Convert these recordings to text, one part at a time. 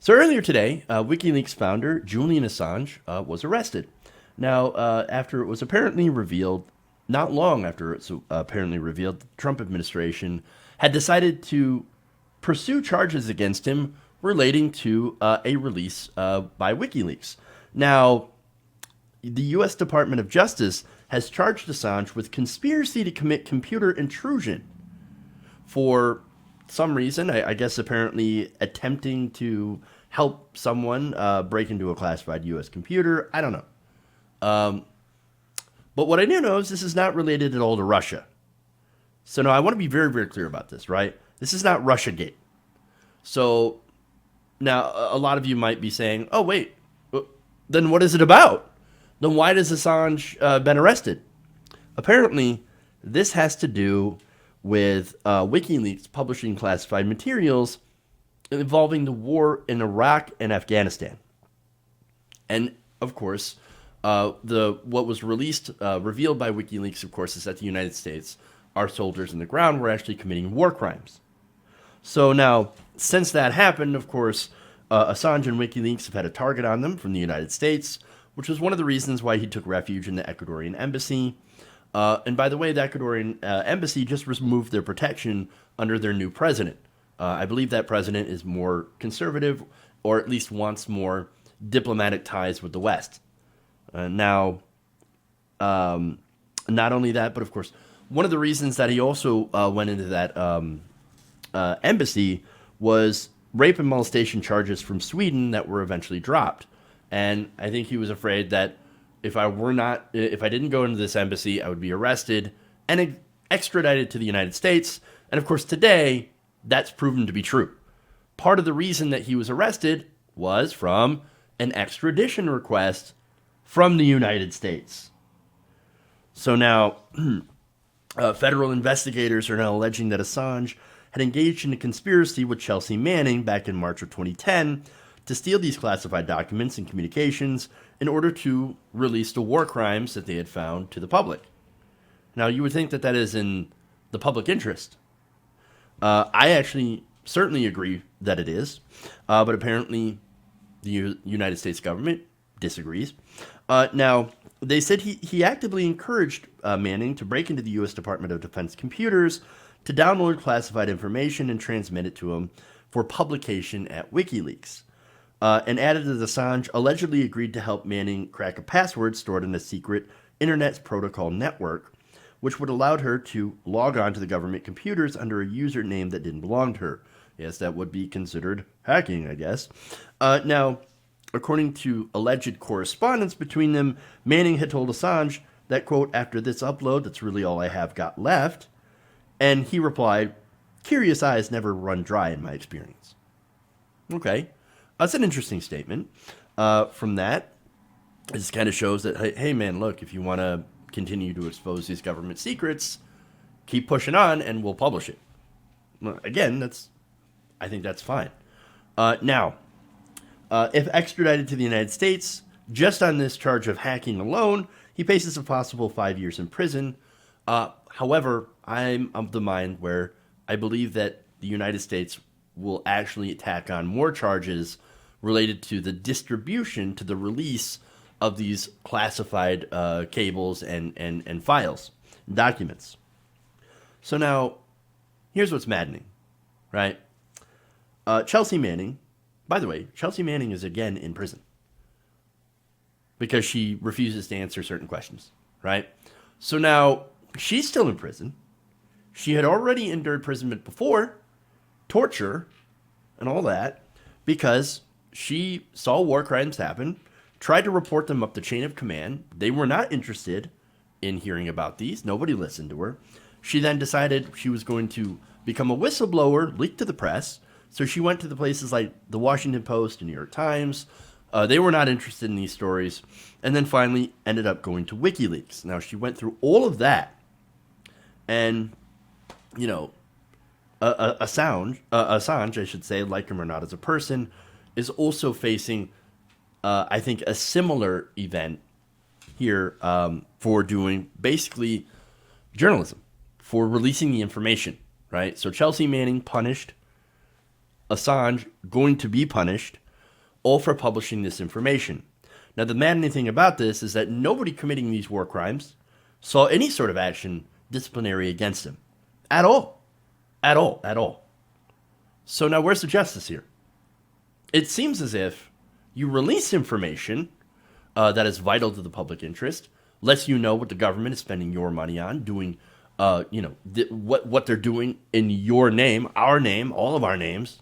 So earlier today, WikiLeaks founder Julian Assange was arrested. Now, after it was apparently revealed, not long after it's apparently revealed, the Trump administration had decided to pursue charges against him relating to a release by WikiLeaks. Now, the U.S. Department of Justice has charged Assange with conspiracy to commit computer intrusion for some reason. I guess apparently attempting to help someone break into a classified U.S. computer. I don't know. But what I do know is this is not related at all to Russia. So now I want to be very, very clear about this, right? This is not Russiagate. So now a lot of you might be saying, oh, wait, then what is it about? Then why does Assange been arrested? Apparently, this has to do with WikiLeaks publishing classified materials involving the war in Iraq and Afghanistan. And of course, what was revealed by WikiLeaks, of course, is that the United States, our soldiers on the ground, were actually committing war crimes. So now, since that happened, of course, Assange and WikiLeaks have had a target on them from the United States, which was one of the reasons why he took refuge in the Ecuadorian embassy. And by the way, the Ecuadorian embassy just removed their protection under their new president. I believe that president is more conservative, or at least wants more diplomatic ties with the West. Now, not only that, but of course, one of the reasons that he also went into that embassy was rape and molestation charges from Sweden that were eventually dropped. And I think he was afraid that if I didn't go into this embassy, I would be arrested and extradited to the United States. And of course, today, that's proven to be true. Part of the reason that he was arrested was from an extradition request from the United States. So now, federal investigators are now alleging that Assange had engaged in a conspiracy with Chelsea Manning back in March of 2010 to steal these classified documents and communications in order to release the war crimes that they had found to the public. Now, you would think that that is in the public interest. I actually certainly agree that it is, but apparently the United States government disagrees. Now, they said he actively encouraged Manning to break into the U.S. Department of Defense computers to download classified information and transmit it to him for publication at WikiLeaks. And added that Assange allegedly agreed to help Manning crack a password stored in a secret Internet Protocol network, which would allow her to log on to the government computers under a username that didn't belong to her. Yes, that would be considered hacking, I guess. Now, according to alleged correspondence between them, Manning had told Assange that, quote, after this upload, that's really all I have got left. And he replied, curious eyes never run dry in my experience. Okay. That's an interesting statement. From that, this kind of shows that, hey, man, look, if you want to continue to expose these government secrets, keep pushing on and we'll publish it. Again, I think that's fine. Now, if extradited to the United States, just on this charge of hacking alone, he faces a possible 5 years in prison. However, I'm of the mind where I believe that the United States will actually tack on more charges related to the distribution, to the release of these classified cables and files, documents. So now, here's what's maddening, right? Chelsea Manning, by the way, Chelsea Manning is again in prison because she refuses to answer certain questions, right? So now, she's still in prison. She had already endured imprisonment before, torture, and all that, because she saw war crimes happen, tried to report them up the chain of command. They were not interested in hearing about these. Nobody listened to her. She then decided she was going to become a whistleblower, leak to the press. So she went to the places like the Washington Post and New York Times. They were not interested in these stories. And then finally ended up going to WikiLeaks. Now, she went through all of that. And, you know, Assange, I should say, like him or not as a person, is also facing, I think, a similar event here for doing basically journalism, for releasing the information, right? So Chelsea Manning punished, Assange going to be punished. all for publishing this information. Now, the maddening thing about this is that nobody committing these war crimes saw any sort of action disciplinary against him. At all. At all. At all. So now where's the justice here? It seems as if you release information that is vital to the public interest, lets you know what the government is spending your money on, doing, what they're doing in your name, our name, all of our names,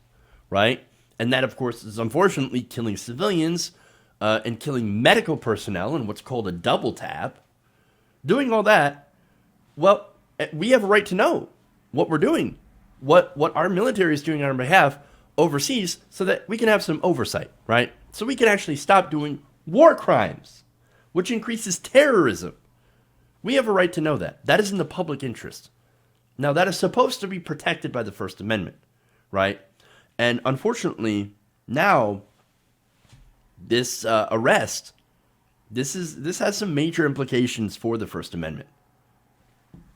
right? And that, of course, is unfortunately killing civilians and killing medical personnel in what's called a double tap. Doing all that, well, we have a right to know what we're doing, what our military is doing on our behalf overseas, so that we can have some oversight, right? So we can actually stop doing war crimes, which increases terrorism. We have a right to know that. That is in the public interest. Now, that is supposed to be protected by the First Amendment, right? And unfortunately, now, this arrest, this has some major implications for the First Amendment.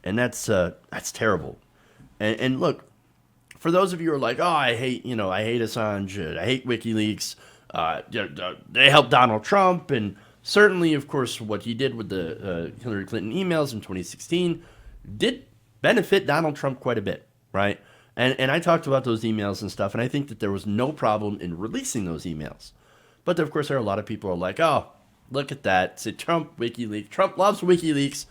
And that's terrible. And look, for those of you who are like, oh, I hate Assange, I hate WikiLeaks, they helped Donald Trump, and certainly, of course, what he did with the Hillary Clinton emails in 2016 did benefit Donald Trump quite a bit, right? And I talked about those emails and stuff, and I think that there was no problem in releasing those emails. But, of course, there are a lot of people who are like, oh, look at that. Say Trump, WikiLeaks. Trump loves WikiLeaks.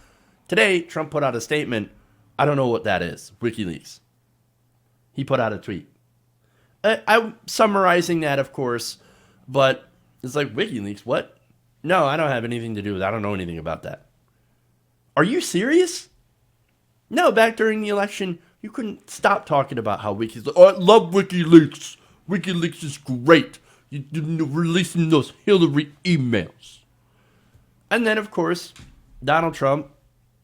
Today, Trump put out a statement. I don't know what that is, WikiLeaks. He put out a tweet. I'm summarizing that, of course, but it's like, WikiLeaks, what? No, I don't have anything to do with it. I don't know anything about that. Are you serious? No, back during the election, you couldn't stop talking about how WikiLeaks... Oh, I love WikiLeaks. WikiLeaks is great. You're releasing those Hillary emails. And then, of course, Donald Trump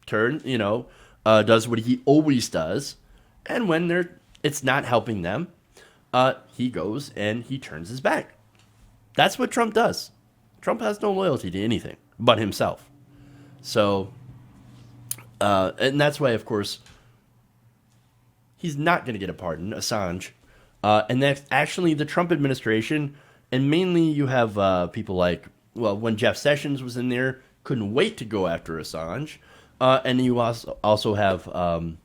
does what he always does. And when it's not helping them, he goes and he turns his back. That's what Trump does. Trump has no loyalty to anything but himself. So, and that's why, of course, he's not going to get a pardon, Assange. And that's actually the Trump administration, and mainly you have people like, well, when Jeff Sessions was in there, couldn't wait to go after Assange. And you also have, I'm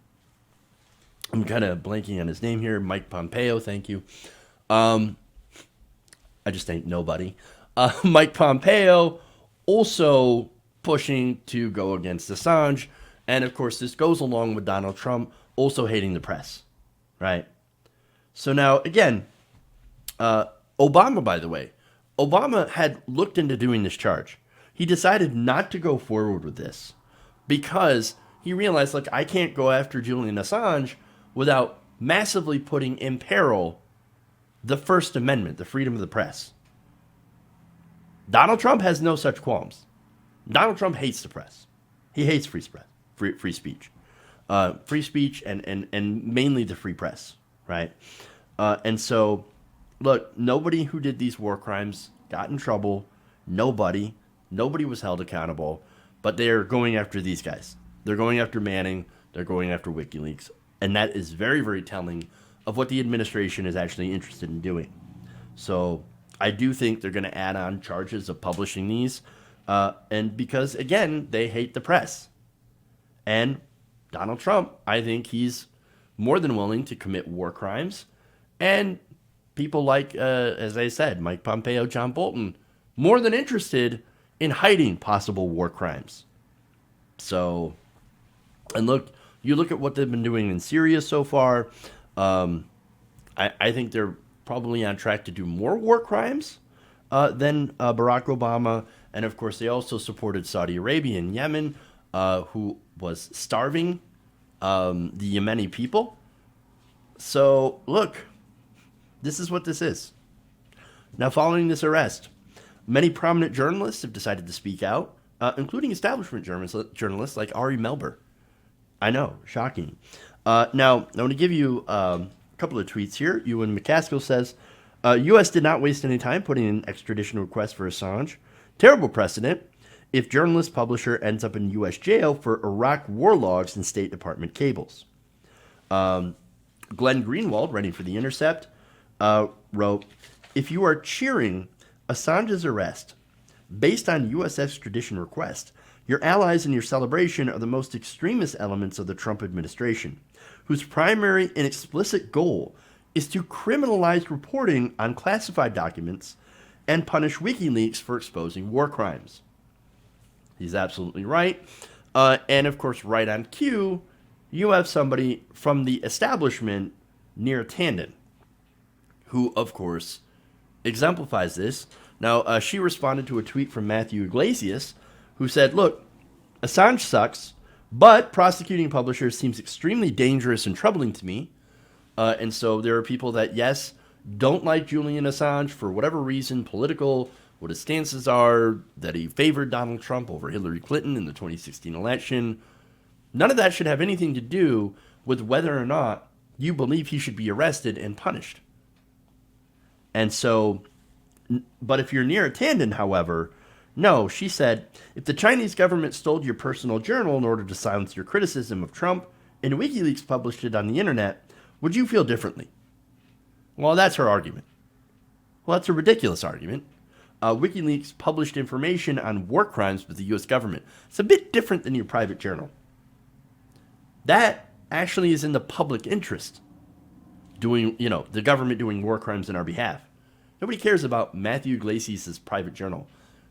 kind of blanking on his name here, Mike Pompeo, thank you. I just ain't nobody. Mike Pompeo also pushing to go against Assange. And, of course, this goes along with Donald Trump also hating the press, right? So now, again, Obama, by the way, Obama had looked into doing this charge. He decided not to go forward with this because he realized, like, I can't go after Julian Assange without massively putting in peril the First Amendment, the freedom of the press. Donald Trump has no such qualms. Donald Trump hates the press. He hates free speech. Free speech and mainly the free press, right? And so, look, nobody who did these war crimes got in trouble. Nobody was held accountable. But they're going after these guys. They're going after Manning. They're going after WikiLeaks. And that is very, very telling of what the administration is actually interested in doing. So I do think they're going to add on charges of publishing these. And because, again, they hate the press. And Donald Trump, I think he's more than willing to commit war crimes. And people like, as I said, Mike Pompeo, John Bolton, more than interested in hiding possible war crimes. So, and look, you look at what they've been doing in Syria so far. I think they're probably on track to do more war crimes than Barack Obama. And of course, they also supported Saudi Arabia and Yemen, who was starving the Yemeni people. So, look, this is what this is. Now, following this arrest, many prominent journalists have decided to speak out, including establishment journalists like Ari Melber. I know, shocking. Now, I want to give you a couple of tweets here. Ewan McCaskill says, U.S. did not waste any time putting in an extradition request for Assange. Terrible precedent if journalist publisher ends up in U.S. jail for Iraq war logs and State Department cables. Glenn Greenwald, writing for The Intercept, wrote, if you are cheering Assange's arrest, based on U.S. extradition request, your allies in your celebration are the most extremist elements of the Trump administration, whose primary and explicit goal is to criminalize reporting on classified documents and punish WikiLeaks for exposing war crimes. He's absolutely right. And of course, right on cue, you have somebody from the establishment, Neera Tanden, who, of course, exemplifies this. Now, she responded to a tweet from Matthew Iglesias, who said, look, Assange sucks, but prosecuting publishers seems extremely dangerous and troubling to me. And so there are people that, yes, don't like Julian Assange for whatever reason, political, what his stances are, that he favored Donald Trump over Hillary Clinton in the 2016 election. None of that should have anything to do with whether or not you believe he should be arrested and punished. And so, but if you're Neera Tanden, however, no, she said, if the Chinese government stole your personal journal in order to silence your criticism of Trump and WikiLeaks published it on the internet, would you feel differently? Well, that's her argument. Well, that's a ridiculous argument. WikiLeaks published information on war crimes with the U.S. government. It's a bit different than your private journal. That actually is in the public interest. Doing, the government doing war crimes on our behalf. Nobody cares about Matthew Iglesias' private journal.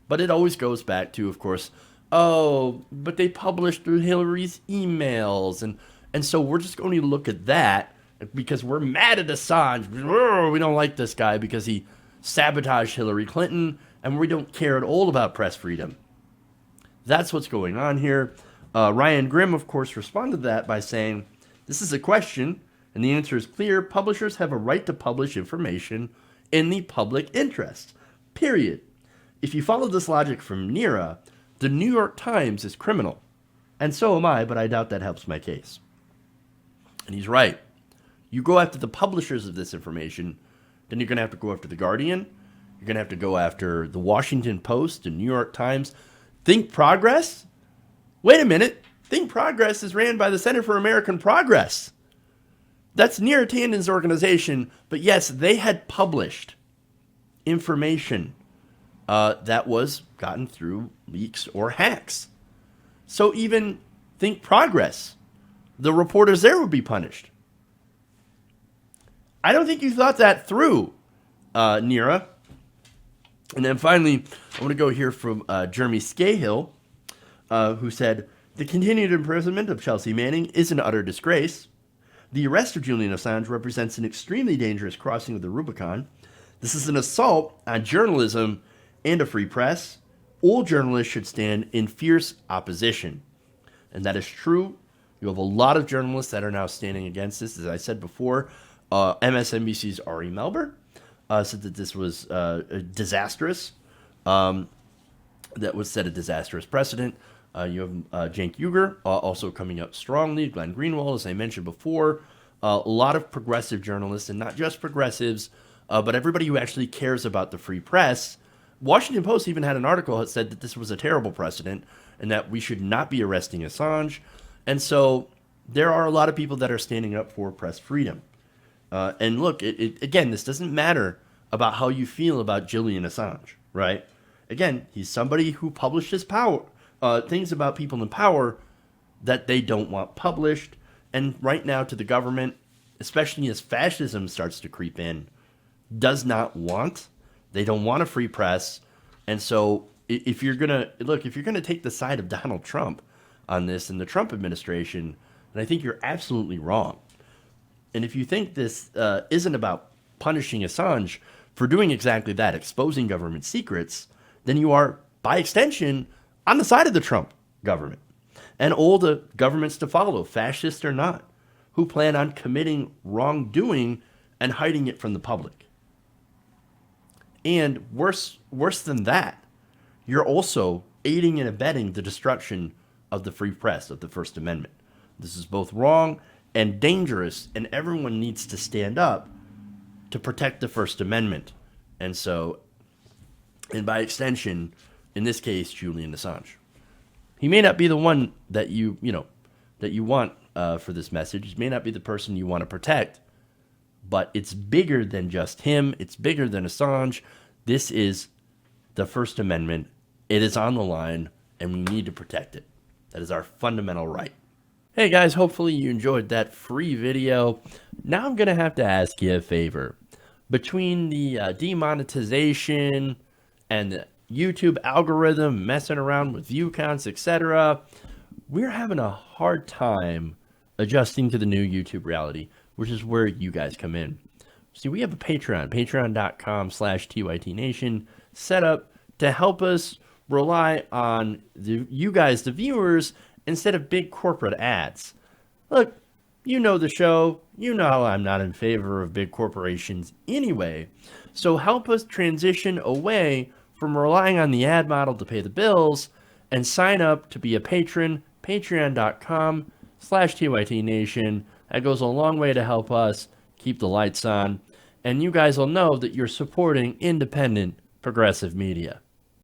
But it always goes back to, of course, but they published through Hillary's emails. And so we're just going to look at that because we're mad at Assange. We don't like this guy because he sabotaged Hillary Clinton, and we don't care at all about press freedom. That's what's going on here. Ryan Grimm, of course, responded to that by saying, this is a question, and the answer is clear. Publishers have a right to publish information in the public interest, period. If you follow this logic from Neera, the New York Times is criminal. And so am I, but I doubt that helps my case. And he's right. You go after the publishers of this information, then you're going to have to go after The Guardian. You're going to have to go after The Washington Post and New York Times. Think Progress? Wait a minute. Think Progress is ran by the Center for American Progress. That's Neera Tanden's organization. But yes, they had published information that was gotten through leaks or hacks. So even Think Progress, the reporters there would be punished. I don't think you thought that through, Neera. And then finally, I want to go here from Jeremy Scahill, who said, the continued imprisonment of Chelsea Manning is an utter disgrace. The arrest of Julian Assange represents an extremely dangerous crossing of the Rubicon. This is an assault on journalism and a free press. All journalists should stand in fierce opposition. And that is true. You have a lot of journalists that are now standing against this. As I said before, MSNBC's Ari Melber said that this was disastrous. That would set a disastrous precedent. You have Cenk Uygur also coming up strongly. Glenn Greenwald, as I mentioned before. A lot of progressive journalists, and not just progressives, but everybody who actually cares about the free press. Washington Post even had an article that said that this was a terrible precedent and that we should not be arresting Assange. And so there are a lot of people that are standing up for press freedom. And look, again, this doesn't matter about how you feel about Julian Assange, right? Again, he's somebody who published his things about people in power that they don't want published. And right now to the government, especially as fascism starts to creep in, does not want. They don't want a free press. And so if you're going to take the side of Donald Trump on this and the Trump administration, then I think you're absolutely wrong. And if you think this isn't about punishing Assange for doing exactly that, exposing government secrets, then you are, by extension, on the side of the Trump government and all the governments to follow, fascist or not, who plan on committing wrongdoing and hiding it from the public. And worse than that, you're also aiding and abetting the destruction of the free press, of the First Amendment. This is both wrong and dangerous, and everyone needs to stand up to protect the First Amendment. And so, and by extension, in this case, Julian Assange. He may not be the one that you want for this message. He may not be the person you want to protect, but it's bigger than just him. It's bigger than Assange. This is the First Amendment. It is on the line, and we need to protect it. That is our fundamental right. Hey guys, hopefully you enjoyed that free video. Now I'm going to have to ask you a favor. Between the demonetization and the YouTube algorithm messing around with view counts, etc., we're having a hard time adjusting to the new YouTube reality, which is where you guys come in. See, we have a Patreon, patreon.com/TYTNation, set up to help us rely on you guys, the viewers, instead of big corporate ads. Look, you know the show. You know I'm not in favor of big corporations anyway. So help us transition away from relying on the ad model to pay the bills and sign up to be a patron, patreon.com/TYTNation. That goes a long way to help us keep the lights on. And you guys will know that you're supporting independent, progressive media.